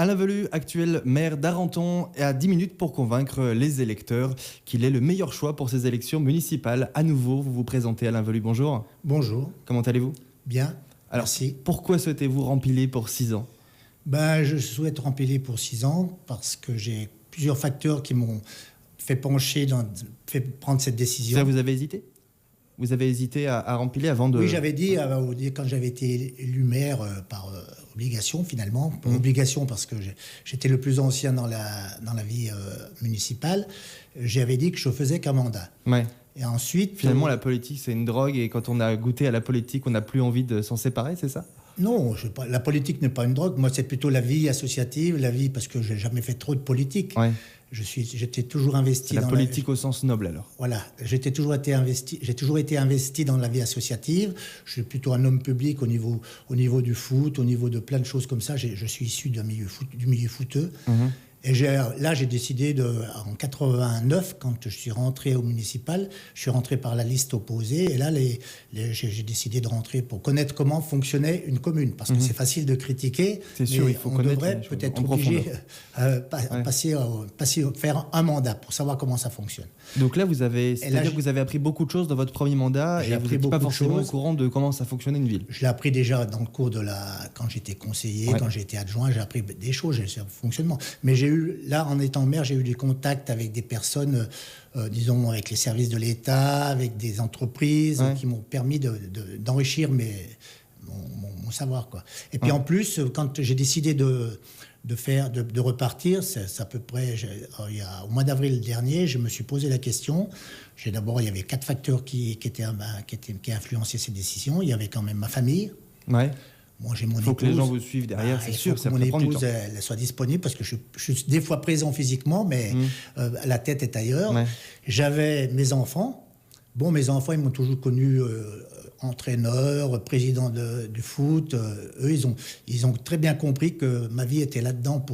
Alain Velu, actuel maire d'Arenton, est à 10 minutes pour convaincre les électeurs qu'il est le meilleur choix pour ces élections municipales. À nouveau, vous vous présentez, Alain Velu, bonjour. Bonjour. Comment allez-vous ? Bien, Alors, merci. Pourquoi souhaitez-vous rempiler pour 6 ans ? Je souhaite rempiler pour 6 ans parce que j'ai plusieurs facteurs qui m'ont fait fait prendre cette décision. Ça, vous avez hésité ? Vous avez hésité à rempiler avant de... Oui, j'avais dit, quand j'avais été élu maire par obligation finalement, obligation parce que j'étais le plus ancien dans la vie municipale, j'avais dit que je faisais qu'un mandat. Ouais. Et ensuite... Finalement, la politique, c'est une drogue et quand on a goûté à la politique, on n'a plus envie de s'en séparer, c'est ça ? Non, la politique n'est pas une drogue. Moi, c'est plutôt la vie associative, parce que j'ai jamais fait trop de politique. Ouais. J'étais toujours investi la dans politique au sens noble, alors. Voilà, j'ai toujours été investi dans la vie associative. Je suis plutôt un homme public au niveau du foot, au niveau de plein de choses comme ça. Je suis issu du milieu footeux. Et j'ai décidé, en 89, quand je suis rentré au municipal, je suis rentré par la liste opposée. Et là, j'ai décidé de rentrer pour connaître comment fonctionnait une commune. Parce que c'est facile de critiquer. C'est sûr, il faut connaître. On devrait peut-être obligé faire un mandat pour savoir comment ça fonctionne. Donc là, c'est-à-dire que vous avez appris beaucoup de choses dans votre premier mandat et vous n'êtes pas forcément au courant de comment ça fonctionnait une ville. Je l'ai appris déjà dans le cours quand j'étais conseiller, quand j'étais adjoint, j'ai appris des choses, j'ai le fonctionnement. Mais là, en étant maire, j'ai eu des contacts avec des personnes, disons, avec les services de l'État, avec des entreprises qui m'ont permis d'enrichir mon savoir, quoi. Et puis en plus, quand j'ai décidé de repartir, c'est à peu près, au mois d'avril dernier, je me suis posé la question. D'abord, il y avait 4 facteurs qui influençaient ces décisions. Il y avait quand même ma famille. Ouais. Moi, j'ai mon épouse. Il faut que les gens vous suivent derrière, c'est sûr. Que mon épouse elle soit disponible parce que je suis des fois présent physiquement, mais la tête est ailleurs. Ouais. J'avais mes enfants. Bon, mes enfants, ils m'ont toujours connu entraîneur, président du foot. Eux, ils ont très bien compris que ma vie était là-dedans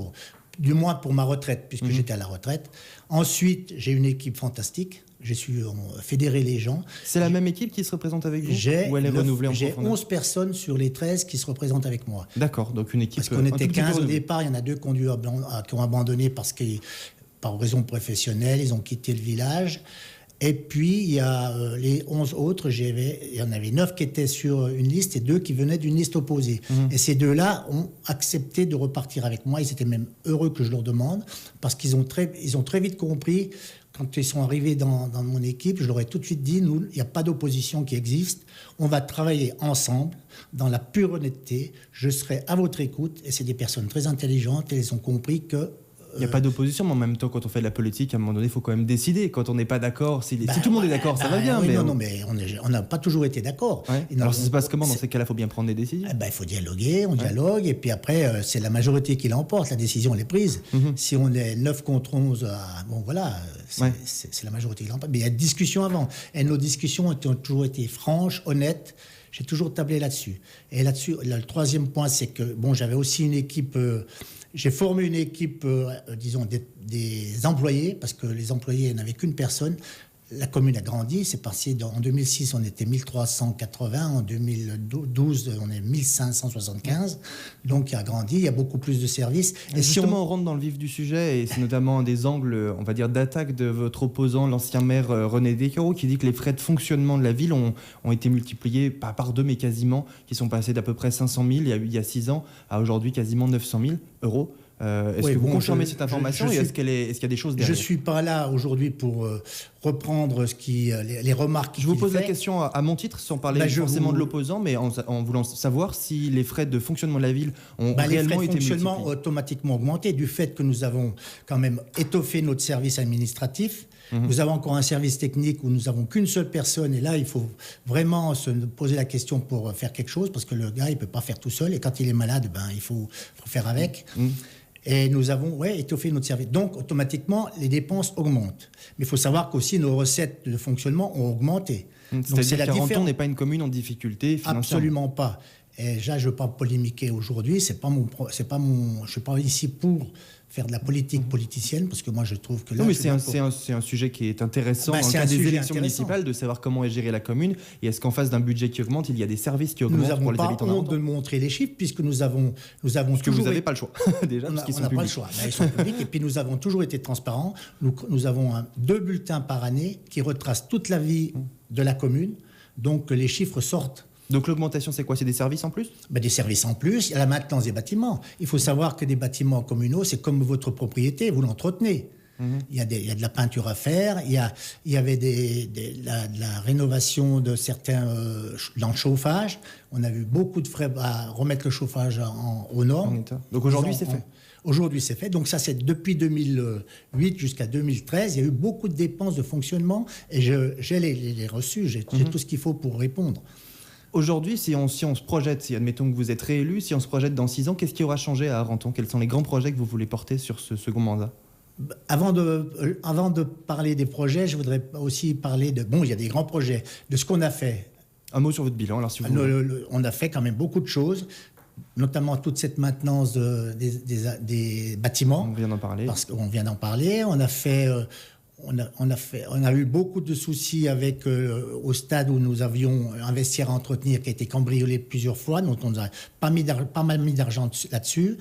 du moins pour ma retraite, puisque j'étais à la retraite. Ensuite, j'ai une équipe fantastique. J'ai su fédérer les gens. C'est la même équipe qui se représente avec vous ou elle est renouvelée en profondeur ? J'ai 11 personnes sur les 13 qui se représentent avec moi. D'accord, donc une équipe... Parce qu'on était 15 au départ, il y en a 2 qui ont abandonné par raison professionnelle, ils ont quitté le village. Et puis, il y a les 11 autres, il y en avait 9 qui étaient sur une liste et 2 qui venaient d'une liste opposée. Et ces 2-là ont accepté de repartir avec moi. Ils étaient même heureux que je leur demande parce qu'ils ont très vite compris. Quand ils sont arrivés dans mon équipe, je leur ai tout de suite dit, nous, il n'y a pas d'opposition qui existe. On va travailler ensemble, dans la pure honnêteté. Je serai à votre écoute. Et c'est des personnes très intelligentes et elles ont compris que... Il n'y a pas d'opposition, mais en même temps, quand on fait de la politique, à un moment donné, il faut quand même décider. Quand on n'est pas d'accord, si tout le monde est d'accord, ça va bien. Oui, mais on n'a pas toujours été d'accord. Ouais. Alors ça se passe comment dans ces cas-là ? Il faut bien prendre des décisions. Il faut dialoguer, dialogue, et puis après, c'est la majorité qui l'emporte. La décision, elle est prise. Si on est 9 contre 11, c'est la majorité qui l'emporte. Mais il y a une discussion avant. Et nos discussions ont toujours été franches, honnêtes. J'ai toujours tablé là-dessus. Et là-dessus, le troisième point, c'est que j'avais aussi une équipe... J'ai formé une équipe, disons, des employés, parce que les employés n'avaient qu'une personne. La commune a grandi, c'est passé en 2006, on était 1380, en 2012, on est 1575, donc il a grandi, il y a beaucoup plus de services. Et justement, on rentre dans le vif du sujet, et c'est notamment un des angles, on va dire, d'attaque de votre opposant, l'ancien maire René Descarreaux, qui dit que les frais de fonctionnement de la ville ont été multipliés, pas par 2, mais quasiment, qui sont passés d'à peu près 500 000 il y a 6 ans, à aujourd'hui quasiment 900 000 euros. Est-ce que vous confirmez cette information et est-ce qu'il y a des choses derrière ? Je ne suis pas là aujourd'hui pour reprendre les remarques qu'il fait. Je vous pose la question à mon titre, sans parler forcément de l'opposant, mais en voulant savoir si les frais de fonctionnement de la ville ont réellement été multipliés. Les frais de fonctionnement ont automatiquement augmenté du fait que nous avons quand même étoffé notre service administratif. Nous avons encore un service technique où nous n'avons qu'une seule personne. Et là, il faut vraiment se poser la question pour faire quelque chose, parce que le gars, il ne peut pas faire tout seul. Et quand il est malade, il faut faire avec. Et nous avons étoffé notre service. Donc, automatiquement, les dépenses augmentent. Mais il faut savoir qu'aussi, nos recettes de fonctionnement ont augmenté. C'est-à-dire qu'Arenton n'est pas une commune en difficulté financière ? Absolument pas. Et déjà, je ne veux pas polémiquer aujourd'hui. Je ne suis pas ici pour faire de la politique politicienne, parce que moi, je trouve que là... Non, mais c'est un sujet qui est intéressant dans le cas des élections municipales, de savoir comment est gérée la commune, et est-ce qu'en face d'un budget qui augmente, il y a des services qui augmentent pour les habitants. Nous n'avons pas honte de montrer les chiffres, puisque nous avons parce que toujours... vous n'avez pas le choix, déjà, parce qu'ils sont publics. On n'a pas le choix, mais ils sont publics, et puis nous avons toujours été transparents. Nous avons 2 bulletins par année qui retracent toute la vie de la commune, donc les chiffres sortent. Donc l'augmentation, c'est quoi? C'est des services en plus? Des services en plus. Il y a la maintenance des bâtiments. Il faut savoir que des bâtiments communaux, c'est comme votre propriété, vous l'entretenez. Il y a de la peinture à faire, il y avait de la rénovation de certains dans le chauffage. On a eu beaucoup de frais à remettre le chauffage aux normes. Donc aujourd'hui, c'est fait. Aujourd'hui, c'est fait. Donc ça, c'est depuis 2008 jusqu'à 2013. Il y a eu beaucoup de dépenses de fonctionnement et j'ai les reçus, j'ai tout ce qu'il faut pour répondre. Aujourd'hui, si on se projette, si admettons que vous êtes réélu, si on se projette dans 6 ans, qu'est-ce qui aura changé à Arenton? Quels sont les grands projets que vous voulez porter sur ce second mandat? Avant de parler des projets, je voudrais aussi parler il y a des grands projets, de ce qu'on a fait. Un mot sur votre bilan, alors, si vous voulez. On a fait quand même beaucoup de choses, notamment toute cette maintenance des bâtiments. On vient d'en parler. Parce qu'on vient d'en parler. On a eu beaucoup de soucis avec au stade où nous avions un vestiaire à entretenir qui a été cambriolé plusieurs fois, donc on a pas mal mis d'argent là-dessus.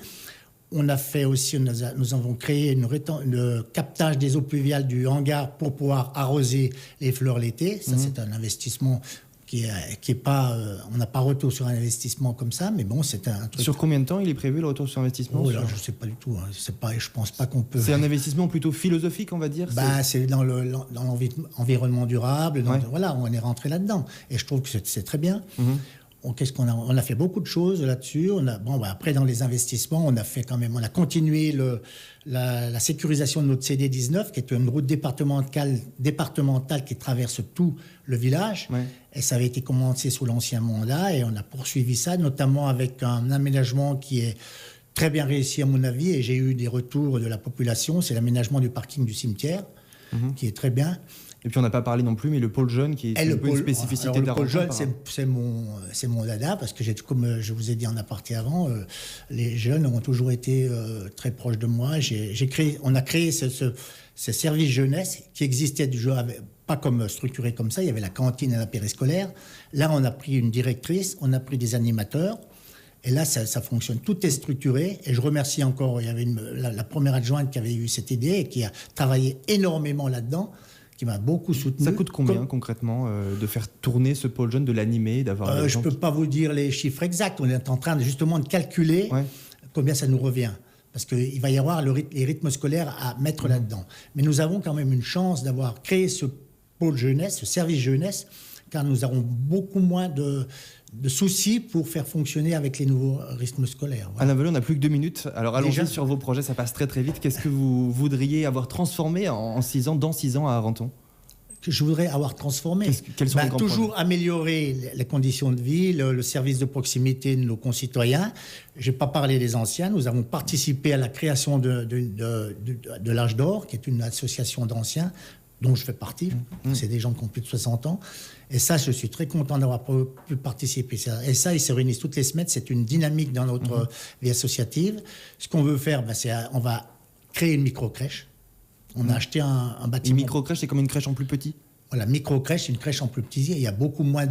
On a fait aussi, nous avons créé le captage des eaux pluviales du hangar pour pouvoir arroser les fleurs l'été. Ça, c'est un investissement qui est pas... on n'a pas retour sur un investissement comme ça, mais bon, c'est un truc... Sur combien de temps il est prévu le retour sur investissement? Je ne sais pas du tout. Je pense pas qu'on peut... C'est un investissement plutôt philosophique, on va dire? C'est dans l'environnement durable. Voilà, on est rentré là-dedans. Et je trouve que c'est très bien. Qu'est-ce qu'on a? On a fait beaucoup de choses là-dessus. Après, dans les investissements, on a continué la sécurisation de notre CD19, qui est une route départementale qui traverse tout le village. Ouais. Et ça avait été commencé sous l'ancien mandat, et on a poursuivi ça, notamment avec un aménagement qui est très bien réussi à mon avis, et j'ai eu des retours de la population. C'est l'aménagement du parking du cimetière, qui est très bien. Et puis on n'a pas parlé non plus, mais le pôle jeune qui est une spécificité d'Arenton. Le pôle jeune, c'est mon dada, parce que comme je vous ai dit en aparté avant, les jeunes ont toujours été très proches de moi. On a créé ce service jeunesse qui existait pas comme structuré comme ça. Il y avait la cantine et la périscolaire. Là, on a pris une directrice, on a pris des animateurs. Et là, ça fonctionne. Tout est structuré. Et je remercie encore, il y avait la première adjointe qui avait eu cette idée et qui a travaillé énormément là-dedans, qui m'a beaucoup soutenu. Ça coûte combien concrètement de faire tourner ce pôle jeune, de l'animer, d'avoir je ne peux pas vous dire les chiffres exacts. On est en train justement de calculer combien ça nous revient. Parce qu'il va y avoir les rythmes scolaires à mettre là-dedans. Mais nous avons quand même une chance d'avoir créé ce pôle jeunesse, ce service jeunesse, car nous avons beaucoup moins de soucis pour faire fonctionner avec les nouveaux rythmes scolaires. Voilà. Alain Velot, on n'a plus que 2 minutes. Alors allons-y sur vos projets, ça passe très très vite. Qu'est-ce que vous voudriez avoir transformé dans 6 ans à Arenton? Que je voudrais avoir transformé. Quels sont les grands toujours projets? Améliorer les conditions de vie, le service de proximité de nos concitoyens. Je n'ai pas parlé des anciens. Nous avons participé à la création de l'Âge d'Or, qui est une association d'anciens dont je fais partie. C'est des gens qui ont plus de 60 ans. Et ça, je suis très content d'avoir pu participer. Et ça, ils se réunissent toutes les semaines. C'est une dynamique dans notre vie associative. Ce qu'on veut faire, on va créer une micro-crèche. On a acheté un bâtiment. Une micro-crèche, c'est comme une crèche en plus petit? Voilà, micro-crèche, c'est une crèche en plus petit. Il y a beaucoup moins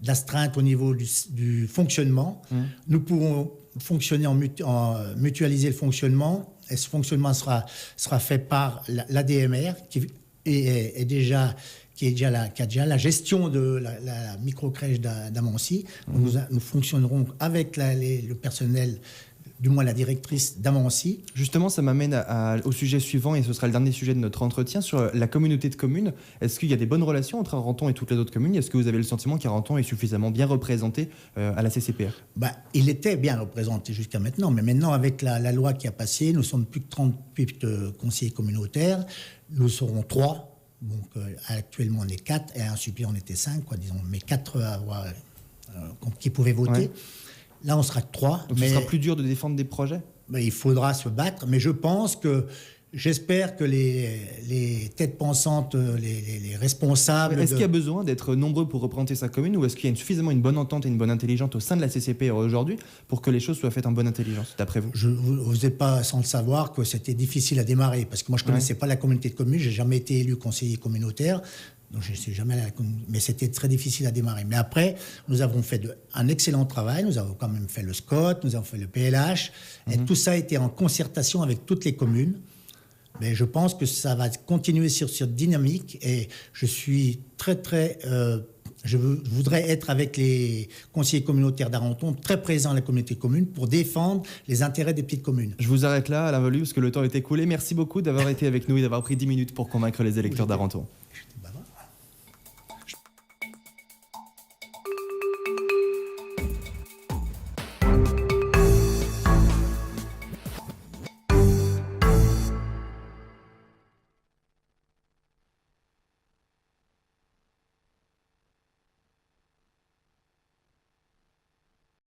d'astreinte au niveau du fonctionnement. Nous pourrons fonctionner mutualiser le fonctionnement. Et ce fonctionnement sera fait par l'ADMR, qui a déjà la gestion de la micro-crèche d'Amancy. Nous fonctionnerons avec le personnel, du moins la directrice d'Amancy. Justement, ça m'amène au sujet suivant, et ce sera le dernier sujet de notre entretien, sur la communauté de communes. Est-ce qu'il y a des bonnes relations entre Arenton et toutes les autres communes? Est-ce que vous avez le sentiment qu'Arenton est suffisamment bien représenté à la CCPR? Il était bien représenté jusqu'à maintenant, mais maintenant, avec la loi qui a passé, nous sommes plus de 38 conseillers communautaires. Nous serons 3. Donc, actuellement, on est 4, et à un suppléant, on était 5, disons, mais 4 qui pouvaient voter. Ouais. Là, on sera 3. Donc, ce sera plus dur de défendre des projets? Il faudra se battre, mais je pense que J'espère que les têtes pensantes, les responsables... Est-ce qu'il y a besoin d'être nombreux pour représenter sa commune, ou est-ce qu'il y a suffisamment une bonne entente et une bonne intelligence au sein de la CCP aujourd'hui pour que les choses soient faites en bonne intelligence, d'après vous? Vous n'êtes pas sans le savoir que c'était difficile à démarrer, parce que moi je ne connaissais pas la communauté de communes, je n'ai jamais été élu conseiller communautaire, donc je ne suis jamais allé à la commune, mais c'était très difficile à démarrer. Mais après, nous avons fait un excellent travail, nous avons quand même fait le SCOT, nous avons fait le PLH, et tout ça a été en concertation avec toutes les communes. Mais je pense que ça va continuer sur cette dynamique, et je suis je voudrais être avec les conseillers communautaires d'Arenton, très présent à la communauté commune pour défendre les intérêts des petites communes. Je vous arrête là, Alain Velu, parce que le temps est écoulé. Merci beaucoup d'avoir été avec nous et d'avoir pris 10 minutes pour convaincre les électeurs d'Arenton.